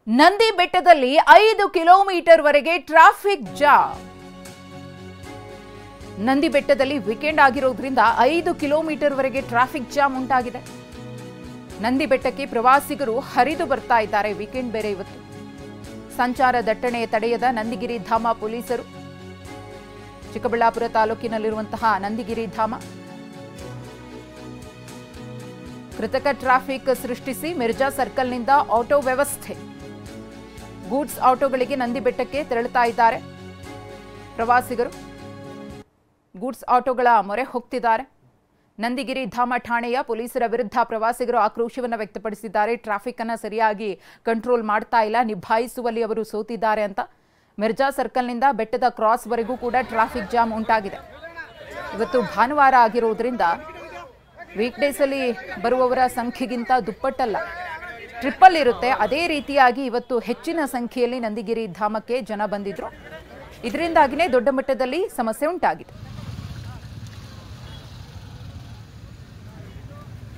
ನಂದಿ ಬೆಟ್ಟದಲ್ಲಿ 5 ಕಿಲೋಮೀಟರ್ ವರೆಗೆ traffic jam. Nandi ಬೆಟ್ಟದಲ್ಲಿ ವೀಕೆಂಡ್ ಆಗಿರೋದ್ರಿಂದ 5 ಕಿಲೋಮೀಟರ್ ವರೆಗೆ ಟ್ರಾಫಿಕ್ ಜಾಮ್ ಉಂಟಾಗಿದೆ. ನಂದಿ ಬೆಟ್ಟಕ್ಕೆ ಪ್ರವಾಸಿಗರು ಹರಿದು ಬರ್ತಾ ಇದ್ದಾರೆ. ವೀಕೆಂಡ್ ಬೇರೆ ಇವತ್ತು. ಸಂಚಾರ ದಟ್ಟಣೆ ತಡೆಯದ ನಂದಿಗಿರಿ ಧಾಮ ಪೊಲೀಸರು ಚಿಕ್ಕಬಳ್ಳಾಪುರ ತಾಲೂಕಿನಲ್ಲಿರುವಂತಹ ನಂದಿಗಿರಿ ಧಾಮ ಕೃತಕ ಟ್ರಾಫಿಕ್ ಸೃಷ್ಟಿಸಿ ಮಿರ್ಜಾ ಸರ್ಕಲ್ನಿಂದ ಆಟೋ ವ್ಯವಸ್ಥೆ. ಗೂಡ್ಸ್ ಆಟೋಗಳಿಗೆ ನಂದಿ ಬೆಟ್ಟಕ್ಕೆ ತೆರಳುತ್ತಾ ಇದ್ದಾರೆ ಪ್ರವಾಸಿಗರು. ಗೂಡ್ಸ್ ಆಟೋಗಳ ಮೊರೆ ಹೋಗ್ತಿದ್ದಾರೆ. ನಂದಿಗಿರಿ ಧಾಮ ಠಾಣೆಯ ಪೊಲೀಸರ ವಿರುದ್ಧ ಪ್ರವಾಸಿಗರು ಆಕ್ರೋಶವನ್ನು ವ್ಯಕ್ತಪಡಿಸಿದ್ದಾರೆ. ಟ್ರಾಫಿಕ್ ಅನ್ನು ಸರಿಯಾಗಿ ಕಂಟ್ರೋಲ್ ಮಾಡ್ತಾ ಇಲ್ಲ, ನಿಭಾಯಿಸುವಲ್ಲಿ ಅವರು ಸೋತಿದ್ದಾರೆ ಅಂತ. ಮಿರ್ಜಾ ಸರ್ಕಲ್ನಿಂದ ಬೆಟ್ಟದ ಕ್ರಾಸ್ವರೆಗೂ ಕೂಡ ಟ್ರಾಫಿಕ್ ಜಾಮ್ ಉಂಟಾಗಿದೆ. ಇವತ್ತು ಭಾನುವಾರ ಆಗಿರೋದ್ರಿಂದ ವೀಕ್ಡೇಸ್ ಅಲ್ಲಿ ಬರುವವರ ಸಂಖ್ಯೆಗಿಂತ ದುಪ್ಪಟ್ಟಲ್ಲ, ಟ್ರಿಪ್ಪಲ್ ಇರುತ್ತೆ. ಅದೇ ರೀತಿಯಾಗಿ ಇವತ್ತು ಹೆಚ್ಚಿನ ಸಂಖ್ಯೆಯಲ್ಲಿ ನಂದಿಗಿರಿ ಧಾಮಕ್ಕೆ ಜನ ಬಂದಿದ್ರು. ಇದರಿಂದಾಗಿನೇ ದೊಡ್ಡ ಮಟ್ಟದಲ್ಲಿ ಸಮಸ್ಯೆ ಉಂಟಾಗಿದೆ.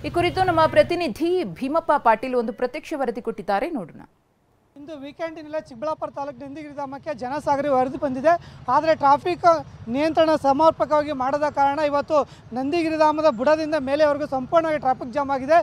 ಈ ಕುರಿತು ನಮ್ಮ ಪ್ರತಿನಿಧಿ ಭೀಮಪ್ಪ ಪಾಟೀಲ್ ಒಂದು ಪ್ರತ್ಯಕ್ಷ ವರದಿ ಕೊಟ್ಟಿದ್ದಾರೆ, ನೋಡೋಣ. ಇಂದು ವೀಕೆಂಡಿನಲ್ಲೇ ಚಿಕ್ಕಬಳ್ಳಾಪುರ ತಾಲೂಕು ನಂದಿಗಿರಿ ಧಾಮಕ್ಕೆ ಜನಸಾಗರ ವರದಿ ಬಂದಿದೆ. ಆದರೆ ಟ್ರಾಫಿಕ್ ನಿಯಂತ್ರಣ ಸಮರ್ಪಕವಾಗಿ ಮಾಡದ ಕಾರಣ ಇವತ್ತು ನಂದಿಗಿರಿ ಧಾಮದ ಬುಡದಿಂದ ಮೇಲೆವರೆಗೂ ಸಂಪೂರ್ಣವಾಗಿ ಟ್ರಾಫಿಕ್ ಜಾಮ್ ಆಗಿದೆ.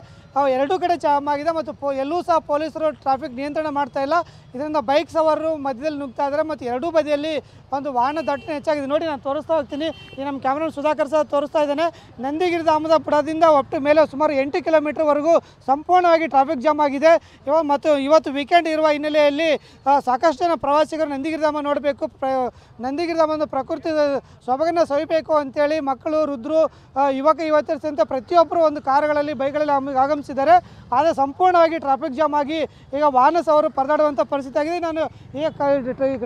ಎರಡೂ ಕಡೆ ಜಾಮ್ ಆಗಿದೆ ಮತ್ತು ಎಲ್ಲೂ ಸಹ ಪೊಲೀಸರು ಟ್ರಾಫಿಕ್ ನಿಯಂತ್ರಣ ಮಾಡ್ತಾ ಇಲ್ಲ. ಇದರಿಂದ ಬೈಕ್ ಸವಾರರು ಮಧ್ಯದಲ್ಲಿ ನುಗ್ತಾ ಇದ್ದಾರೆ ಮತ್ತು ಎರಡೂ ಬದಿಯಲ್ಲಿ ಒಂದು ವಾಹನ ದಟ್ಟಣೆ ಹೆಚ್ಚಾಗಿದೆ. ನೋಡಿ, ನಾನು ತೋರಿಸ್ತಾ ಹೋಗ್ತೀನಿ. ಈ ನಮ್ಮ ಕ್ಯಾಮ್ರಾಮನ್ ಸುಧಾಕರ್ ಸಹ ತೋರಿಸ್ತಾ ಇದ್ದಾನೆ. ನಂದಿಗಿರಿ ಧಾಮದ ಬುಡದಿಂದ ಒಟ್ಟು ಮೇಲೆ ಸುಮಾರು 8 ಕಿಲೋಮೀಟರ್ವರೆಗೂ ಸಂಪೂರ್ಣವಾಗಿ ಟ್ರಾಫಿಕ್ ಜಾಮ್ ಆಗಿದೆ. ಇವತ್ತು ವೀಕೆಂಡ್ ಇರುವ ಹಿನ್ನೆಲೆಯಲ್ಲಿ ಸಾಕಷ್ಟು ಜನ ಪ್ರವಾಸಿಗರು ನಂದಿಗಿರಿ ಧಾಮ ನೋಡಬೇಕು, ನಂದಿಗಿರಿ ಧಾಮದ ಪ್ರಕೃತಿ ಸೊಬಗನ್ನು ಸವಿಬೇಕು ಅಂತೇಳಿ ಮಕ್ಕಳು, ವೃದ್ಧರು, ಯುವಕ ಯುವತಿಯರು ಸೇರಿದಂತೆ ಪ್ರತಿಯೊಬ್ಬರು ಒಂದು ಕಾರುಗಳಲ್ಲಿ, ಬೈಕ್ಗಳಲ್ಲಿ ಆಗಮಿಸಿದ್ದಾರೆ. ಆದರೆ ಸಂಪೂರ್ಣವಾಗಿ ಟ್ರಾಫಿಕ್ ಜಾಮ್ ಆಗಿ ಈಗ ವಾಹನ ಸವಾರರು ಪರದಾಡುವಂಥ ಪರಿಸ್ಥಿತಿ ಆಗಿದೆ. ನಾನು ಈಗ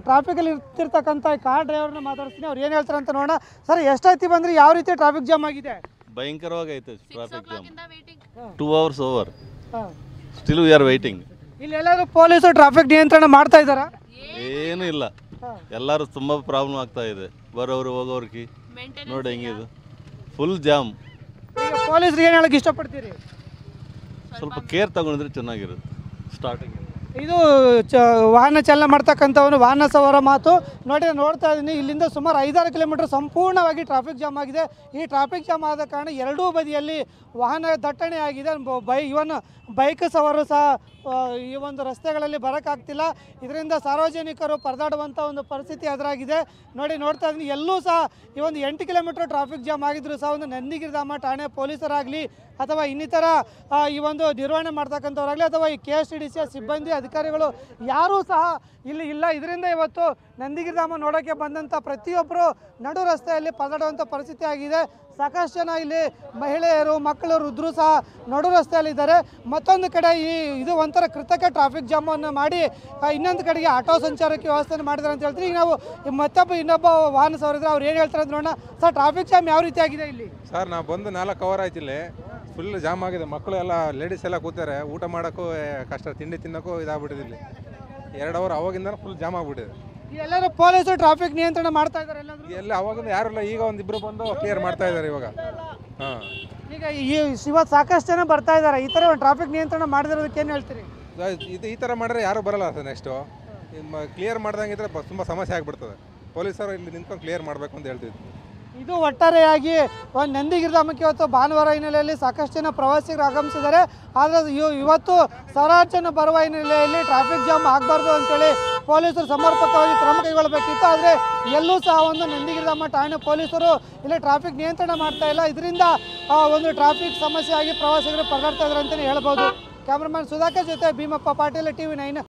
ಟ್ರಾಫಿಕಲ್ಲಿ ಇರ್ತಿರ್ತಕ್ಕಂಥ ಕಾರ್ ಡ್ರೈವರ್ನ ಮಾತಾಡ್ತೀನಿ, ಅವ್ರು ಏನು ಹೇಳ್ತಾರೆ ಅಂತ ನೋಡೋಣ. ಸರ್, ಎಷ್ಟಾಯ್ತು ಬಂದರೆ ಯಾವ ರೀತಿ ಟ್ರಾಫಿಕ್ ಜಾಮ್ ಆಗಿದೆ? ಭಯಂಕರವಾಗಿ ಐತೆ traffic jam. 2 hours over, still we are waiting. ಇಲ್ಲಿ ಎಲ್ಲರೂ ಪೊಲೀಸರು ಟ್ರಾಫಿಕ್ ನಿಯಂತ್ರಣ ಮಾಡ್ತಾ ಇದ್ದಾರಾ? ಏನೂ ಇಲ್ಲ, ಎಲ್ಲರೂ ತುಂಬ ಪ್ರಾಬ್ಲಮ್ ಆಗ್ತಾ ಇದೆ. ಬರೋರು ಹೋಗೋರ್ಗೆ ನೋಡಿ ಹೆಂಗಿದು, ಫುಲ್ ಜಾಮ್. ಈಗ ಪೊಲೀಸರಿಗೆ ಏನು ಹೇಳಕ್ಕೆ ಇಷ್ಟಪಡ್ತೀರಿ? ಸ್ವಲ್ಪ ಕೇರ್ ತಗೊಂಡ್ರೆ ಚೆನ್ನಾಗಿರುತ್ತೆ. ಸ್ಟಾರ್ಟಿಂಗ್ ಇದು ವಾಹನ ಚಾಲನೆ ಮಾಡ್ತಕ್ಕಂಥವನು ವಾಹನ ಸವಾರ ಮಾತು. ನೋಡ್ತಾ ಇದ್ದೀನಿ, ಇಲ್ಲಿಂದ ಸುಮಾರು 5-6 ಕಿಲೋಮೀಟರ್ ಸಂಪೂರ್ಣವಾಗಿ ಟ್ರಾಫಿಕ್ ಜಾಮ್ ಆಗಿದೆ. ಈ ಟ್ರಾಫಿಕ್ ಜಾಮ್ ಆದ ಕಾರಣ ಎರಡೂ ಬದಿಯಲ್ಲಿ ವಾಹನ ದಟ್ಟಣೆ ಆಗಿದೆ. ಇವನ್ ಬೈಕ್ ಸವಾರರು ಸಹ ಈ ಒಂದು ರಸ್ತೆಗಳಲ್ಲಿ ಬರೋಕ್ಕಾಗ್ತಿಲ್ಲ. ಇದರಿಂದ ಸಾರ್ವಜನಿಕರು ಪರದಾಡುವಂಥ ಒಂದು ಪರಿಸ್ಥಿತಿ ಎದುರಾಗಿದೆ. ನೋಡ್ತಾ ಇದ್ದೀನಿ, ಎಲ್ಲೂ ಸಹ ಈ ಒಂದು 8 ಕಿಲೋಮೀಟರ್ ಟ್ರಾಫಿಕ್ ಜಾಮ್ ಆಗಿದ್ರು ಸಹ ಒಂದು ನಂದಿಗಿರಿ ಧಾಮ ಠಾಣೆ ಪೊಲೀಸರಾಗಲಿ ಅಥವಾ ಇನ್ನಿತರ ಈ ಒಂದು ನಿರ್ವಹಣೆ ಮಾಡ್ತಕ್ಕಂಥವ್ರಾಗಲಿ ಅಥವಾ ಈ KSTDC ಸಿಬ್ಬಂದಿ ಅಧಿಕಾರಿಗಳು ಯಾರೂ ಸಹ ಇಲ್ಲಿ ಇಲ್ಲ. ಇದರಿಂದ ಇವತ್ತು ನಂದಿಗಿರಿ ಧಾಮ ನೋಡೋಕ್ಕೆ ಬಂದಂಥ ಪ್ರತಿಯೊಬ್ಬರು ನಡು ರಸ್ತೆಯಲ್ಲಿ ಪರದಾಡುವಂಥ ಪರಿಸ್ಥಿತಿ ಆಗಿದೆ. ಸಾಕಷ್ಟು ಜನ ಇಲ್ಲಿ ಮಹಿಳೆಯರು, ಮಕ್ಕಳು, ವೃದ್ಧರು ಸಹ ನಡು ರಸ್ತೆಯಲ್ಲಿದ್ದಾರೆ. ಮತ್ತೊಂದು ಕಡೆ ಇದು ಒಂಥರ ಕೃತಕ ಟ್ರಾಫಿಕ್ ಜಾಮನ್ನು ಮಾಡಿ ಇನ್ನೊಂದು ಕಡೆಗೆ ಆಟೋ ಸಂಚಾರಕ್ಕೆ ವ್ಯವಸ್ಥೆಯನ್ನು ಮಾಡಿದ್ದಾರೆ ಅಂತ ಹೇಳ್ತೀವಿ. ಈಗ ನಾವು ಇನ್ನೊಬ್ಬ ವಾಹನ ಸವಾರಿದ್ರೆ ಅವ್ರು ಏನು ಹೇಳ್ತಾರೆ ಅಂತ ನೋಡೋಣ. ಸರ್, ಟ್ರಾಫಿಕ್ ಜಾಮ್ ಯಾವ ರೀತಿ ಆಗಿದೆ ಇಲ್ಲಿ? ಸರ್, ನಾವು ಬಂದು 4 ಅವರ್ ಆಯ್ತು. ಇಲ್ಲಿ ಫುಲ್ ಜಾಮ್ ಆಗಿದೆ. ಮಕ್ಕಳು ಎಲ್ಲ, ಲೇಡೀಸ್ ಎಲ್ಲ ಕೂತಾರೆ. ಊಟ ಮಾಡೋಕ್ಕೂ ಕಷ್ಟ, ತಿಂಡಿ ತಿನ್ನೋಕ್ಕೂ ಇದಾಗ್ಬಿಟ್ಟಿದೆ. ಇಲ್ಲಿ 2 ಅವರ್ ಅವಾಗಿಂದ ಫುಲ್ ಜಾಮ್ ಆಗ್ಬಿಟ್ಟಿದೆ. ಎಲ್ಲರೂ ಪೊಲೀಸರು ಟ್ರಾಫಿಕ್ ನಿಯಂತ್ರಣ ಮಾಡ್ತಾ ಇದ್ದಾರೆ ಎಲ್ಲ ಅವಾಗಿಂದ ಯಾರಿಲ್ಲ. ಈಗ ಒಂದಿಬ್ಬರು ಬಂದು ಕ್ಲಿಯರ್ ಮಾಡ್ತಾ ಇದ್ದಾರೆ ಇವಾಗ. ಹಾಂ, ಈಗ ಇವತ್ತು ಸಾಕಷ್ಟು ಜನ ಬರ್ತಾ ಇದ್ದಾರೆ. ಈ ಥರ ಒಂದು ಟ್ರಾಫಿಕ್ ನಿಯಂತ್ರಣ ಮಾಡಿದಿರೋದಕ್ಕೆ ಏನು ಹೇಳ್ತೀರಿ? ಈ ಥರ ಮಾಡಿದ್ರೆ ಯಾರೂ ಬರಲ್ಲ ಸರ್. ನೆಕ್ಸ್ಟು ಕ್ಲಿಯರ್ ಮಾಡ್ದಂಗಿದ್ರೆ ತುಂಬ ಸಮಸ್ಯೆ ಆಗಿಬಿಡ್ತದೆ. ಪೊಲೀಸರು ಇಲ್ಲಿ ನಿಂತ್ಕೊಂಡು ಕ್ಲಿಯರ್ ಮಾಡಬೇಕು ಅಂತ ಹೇಳ್ತಿದ್ವಿ. ಇದು ಒಟ್ಟಾರೆಯಾಗಿ ಒಂದು ನಂದಿಗಿರಿ ಧಾಮಕ್ಕೆ ಇವತ್ತು ಭಾನುವಾರ ಹಿನ್ನೆಲೆಯಲ್ಲಿ ಸಾಕಷ್ಟು ಜನ ಪ್ರವಾಸಿಗರು ಆಗಮಿಸಿದ್ದಾರೆ. ಆದರೆ ಇವತ್ತು ಸಾವಿರಾರು ಜನ ಬರುವ ಹಿನ್ನೆಲೆಯಲ್ಲಿ ಟ್ರಾಫಿಕ್ ಜಾಮ್ ಆಗಬಾರ್ದು ಅಂತೇಳಿ ಪೊಲೀಸರು ಸಮರ್ಪಕವಾಗಿ ಕ್ರಮ ಕೈಗೊಳ್ಳಬೇಕಿತ್ತು. ಆದರೆ ಎಲ್ಲೂ ಸಹ ಒಂದು ನಂದಿಗಿರಿ ಧಾಮ ಠಾಣೆ ಪೊಲೀಸರು ಇಲ್ಲಿ ಟ್ರಾಫಿಕ್ ನಿಯಂತ್ರಣ ಮಾಡ್ತಾ ಇಲ್ಲ. ಇದರಿಂದ ಒಂದು ಟ್ರಾಫಿಕ್ ಸಮಸ್ಯೆ ಆಗಿ ಪ್ರವಾಸಿಗರು ಪರದಾಡ್ತಾ ಇದ್ದಾರೆ ಅಂತಲೇ ಹೇಳ್ಬೋದು. ಕ್ಯಾಮ್ರಾಮನ್ ಸುಧಾಕರ್ ಜೊತೆ ಭೀಮಪ್ಪ ಪಾಟೀಲ್, TV9.